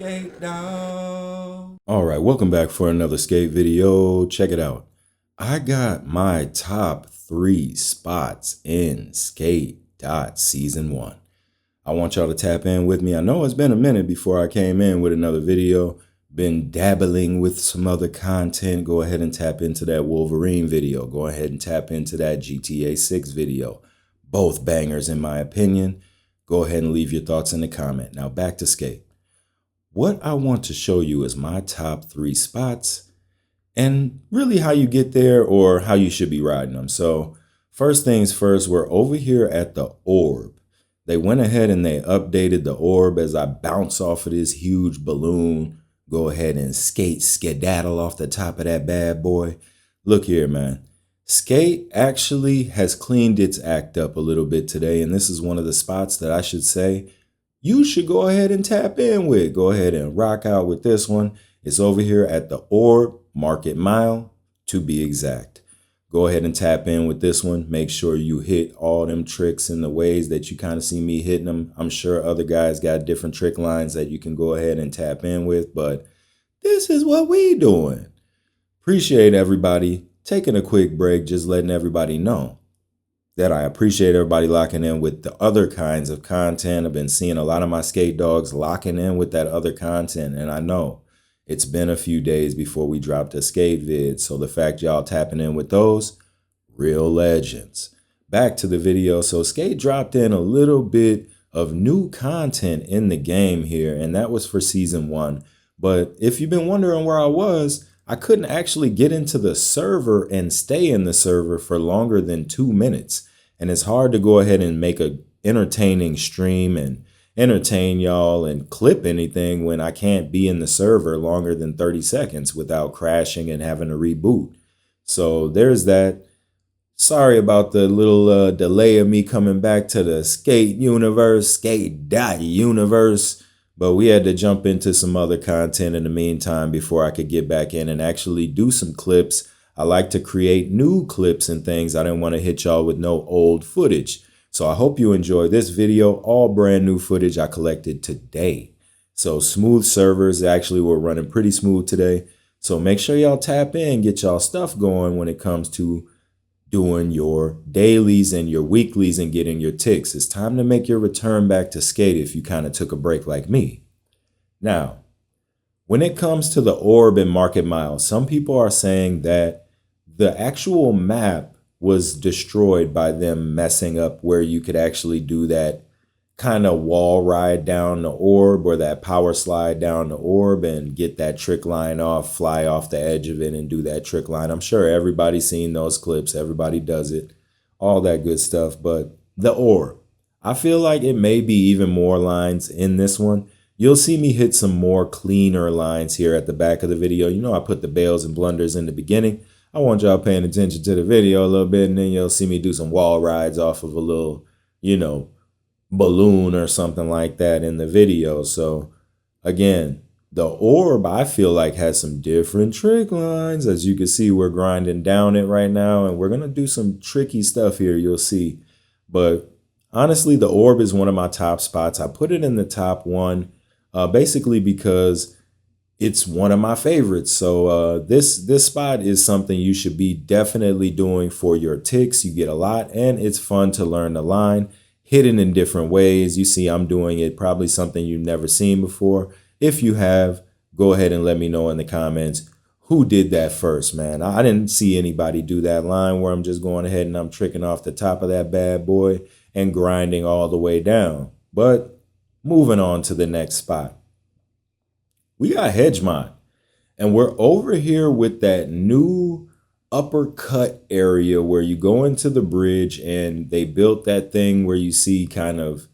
Skate dog. All right, welcome back for another skate video. Check it out. I got my top 3 spots in Skate Season 1. I want y'all to tap in with me. I know it's been a minute before I came in with another video. Been dabbling with some other content. Go ahead and tap into that Wolverine video. Go ahead and tap into that GTA 6 video. Both bangers in my opinion. Go ahead and leave your thoughts in the comment. Now back to skate. What I want to show you is my top 3 spots and really how you get there or how you should be riding them. So first things first, we're over here at the orb. They went ahead and they updated the orb as I bounce off of this huge balloon. Go ahead and skedaddle off the top of that bad boy. Look here, man. Skate actually has cleaned its act up a little bit today, and this is one of the spots that I should say you should go ahead and tap in with. Go ahead and rock out with this one. It's over here at the Orb Market Mile, to be exact. Go ahead and tap in with this one. Make sure you hit all them tricks in the ways that you kind of see me hitting them. I'm sure other guys got different trick lines that you can go ahead and tap in with, but this is what we doing. Appreciate everybody taking a quick break, just letting everybody know that I appreciate everybody locking in with the other kinds of content. I've been seeing a lot of my skate dogs locking in with that other content. And I know it's been a few days before we dropped a skate vid. So the fact y'all tapping in with those, real legends. Back to the video. So skate dropped in a little bit of new content in the game here. And that was for season 1. But if you've been wondering where I was, I couldn't actually get into the server and stay in the server for longer than 2 minutes. And it's hard to go ahead and make a entertaining stream and entertain y'all and clip anything when I can't be in the server longer than 30 seconds without crashing and having to reboot. So there's that. Sorry about the little delay of me coming back to the skate universe, skate.universe. But we had to jump into some other content in the meantime before I could get back in and actually do some clips. I like to create new clips and things. I didn't want to hit y'all with no old footage. So I hope you enjoy this video. All brand new footage I collected today. So smooth servers actually were running pretty smooth today. So make sure y'all tap in, get y'all stuff going when it comes to doing your dailies and your weeklies and getting your ticks. It's time to make your return back to skate if you kind of took a break like me. Now, when it comes to the orb and market mile, some people are saying that the actual map was destroyed by them messing up where you could actually do that kind of wall ride down the orb or that power slide down the orb and get that trick line off, fly off the edge of it and do that trick line. I'm sure everybody's seen those clips. Everybody does it, all that good stuff. But the orb, I feel like it may be even more lines in this one. You'll see me hit some more cleaner lines here at the back of the video. You know, I put the bails and blunders in the beginning. I want y'all paying attention to the video a little bit, and then you'll see me do some wall rides off of a little, you know, balloon or something like that in the video. So again, the orb I feel like has some different trick lines. As you can see, we're grinding down it right now and we're gonna do some tricky stuff here, you'll see. But honestly, the orb is one of my top spots. I put it in the top 1 basically because it's one of my favorites. So this spot is something you should be definitely doing for your ticks. You get a lot and it's fun to learn the line. Hidden in different ways. You see I'm doing it, probably something you've never seen before. If you have, go ahead and let me know in the comments who did that first, man. I didn't see anybody do that line where I'm just going ahead and I'm tricking off the top of that bad boy and grinding all the way down. But moving on to the next spot. We got Hedgemont, and we're over here with that new Uppercut area where you go into the bridge and they built that thing where you see kind of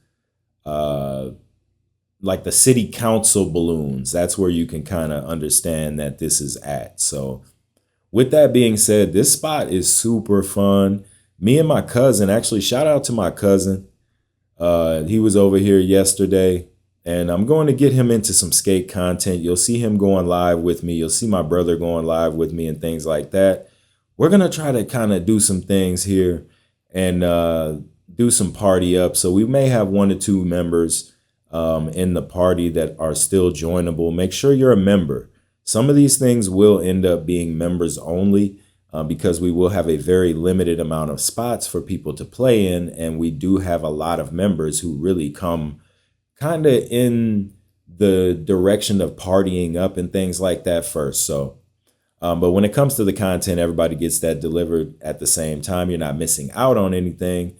like the city council balloons. That's where you can kind of understand that this is at. So with that being said, this spot is super fun. Me and my cousin, actually shout out to my cousin. He was over here yesterday and I'm going to get him into some skate content. You'll see him going live with me. You'll see my brother going live with me and things like that. We're going to try to kind of do some things here and do some party up. So we may have 1 or 2 members in the party that are still joinable, make sure you're a member. Some of these things will end up being members only because we will have a very limited amount of spots for people to play in. And we do have a lot of members who really come kind of in the direction of partying up and things like that first. So, but when it comes to the content, everybody gets that delivered at the same time. You're not missing out on anything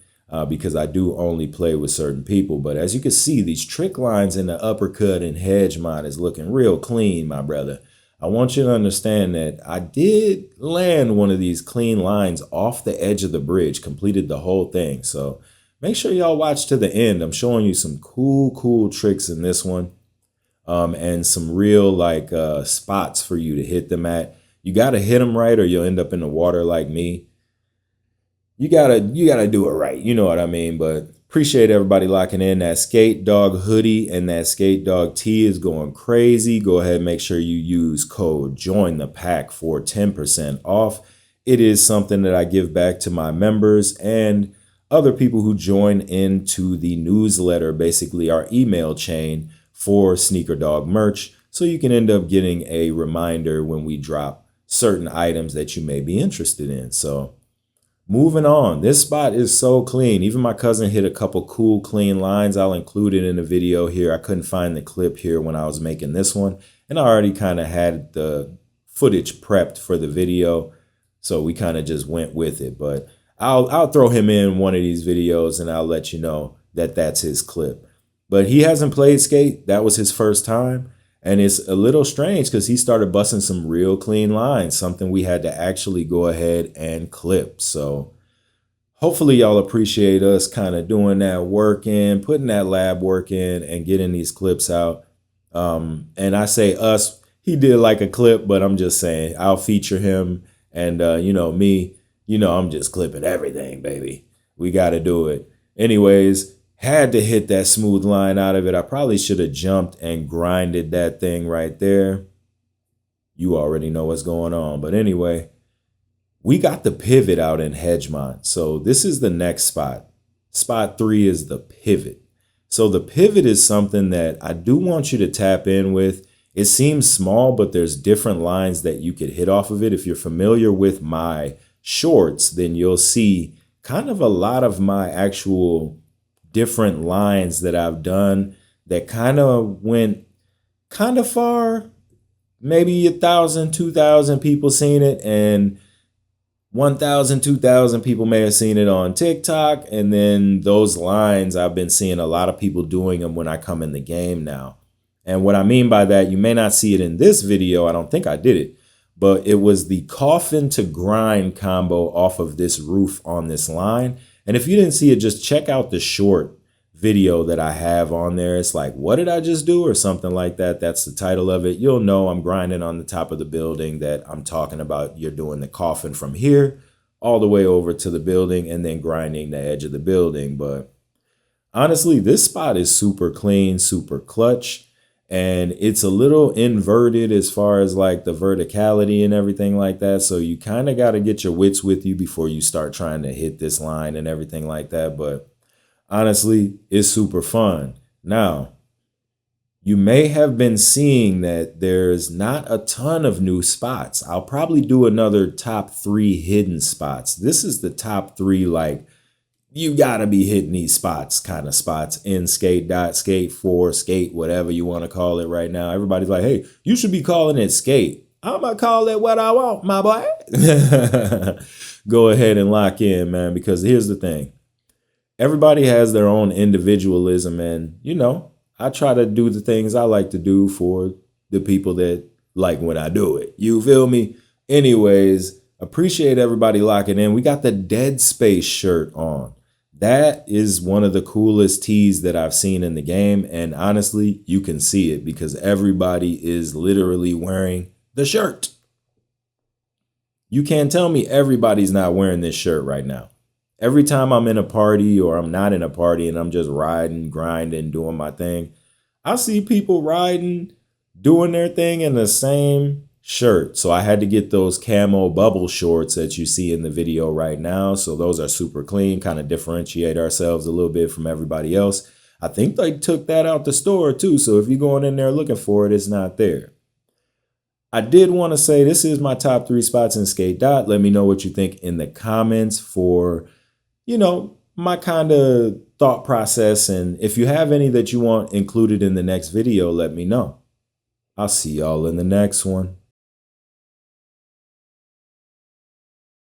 because I do only play with certain people. But as you can see, these trick lines in the Uppercut and Hedgemont is looking real clean, my brother. I want you to understand that I did land one of these clean lines off the edge of the bridge, completed the whole thing. So make sure y'all watch to the end. I'm showing you some cool tricks in this one and some real like spots for you to hit them at. You got to hit them right or you'll end up in the water like me. You gotta do it right. You know what I mean? But appreciate everybody locking in. That SneakerDogg hoodie and that SneakerDogg tee is going crazy. Go ahead and make sure you use code Join the Pack for 10% off. It is something that I give back to my members and other people who join into the newsletter, basically our email chain for SneakerDogg merch. So you can end up getting a reminder when we drop certain items that you may be interested in. So moving on, this spot is so clean. Even my cousin hit a couple cool clean lines. I'll include it in the video here. I couldn't find the clip here when I was making this one, and I already kind of had the footage prepped for the video, so we kind of just went with it. But I'll throw him in one of these videos and I'll let you know that that's his clip. But he hasn't played skate. That was his first time. And it's a little strange because he started busting some real clean lines, something we had to actually go ahead and clip. So hopefully y'all appreciate us kind of doing that work in, putting that lab work in and getting these clips out. And I say us, he did like a clip, but I'm just saying I'll feature him. And, you know, me, you know, I'm just clipping everything, baby. We got to do it. Anyways, had to hit that smooth line out of it. I probably should have jumped and grinded that thing right there. You already know what's going on. But anyway, we got the pivot out in Hedgemont. So this is the next spot. Spot 3 is the pivot. So the pivot is something that I do want you to tap in with. It seems small, but there's different lines that you could hit off of it. If you're familiar with my shorts, then you'll see kind of a lot of my actual different lines that I've done that kind of went kind of far. Maybe 1,000, 2,000 people seen it, and 1,000, 2,000 people may have seen it on TikTok. And then those lines, I've been seeing a lot of people doing them when I come in the game now. And what I mean by that, you may not see it in this video. I don't think I did it, but it was the coffin to grind combo off of this roof on this line. And if you didn't see it, just check out the short video that I have on there. It's like, what did I just do? Or something like that. That's the title of it. You'll know I'm grinding on the top of the building that I'm talking about. You're doing the coffin from here all the way over to the building and then grinding the edge of the building. But honestly, this spot is super clean, super clutch. And it's a little inverted as far as like the verticality and everything like that. So you kind of got to get your wits with you before you start trying to hit this line and everything like that. But honestly, it's super fun. Now, you may have been seeing that there's not a ton of new spots. I'll probably do another top 3 hidden spots. This is the top 3, like, you got to be hitting these spots, kind of spots in skate, skate 4, skate, whatever you want to call it right now. Everybody's like, hey, you should be calling it skate. I'm going to call it what I want, my boy. Go ahead and lock in, man, because here's the thing. Everybody has their own individualism, and, you know, I try to do the things I like to do for the people that like when I do it. You feel me? Anyways, appreciate everybody locking in. We got the Dead Space shirt on. That is one of the coolest tees that I've seen in the game. And honestly, you can see it because everybody is literally wearing the shirt. You can't tell me everybody's not wearing this shirt right now. Every time I'm in a party or I'm not in a party and I'm just riding, grinding, doing my thing, I see people riding, doing their thing in the same shirt. So I had to get those camo bubble shorts that you see in the video right now. So those are super clean, kind of differentiate ourselves a little bit from everybody else. I think they took that out the store too. So if you're going in there looking for it, it's not there. I did want to say this is my top 3 spots in Skate Dot. Let me know what you think in the comments for, my kind of thought process. And if you have any that you want included in the next video, let me know. I'll see y'all in the next one.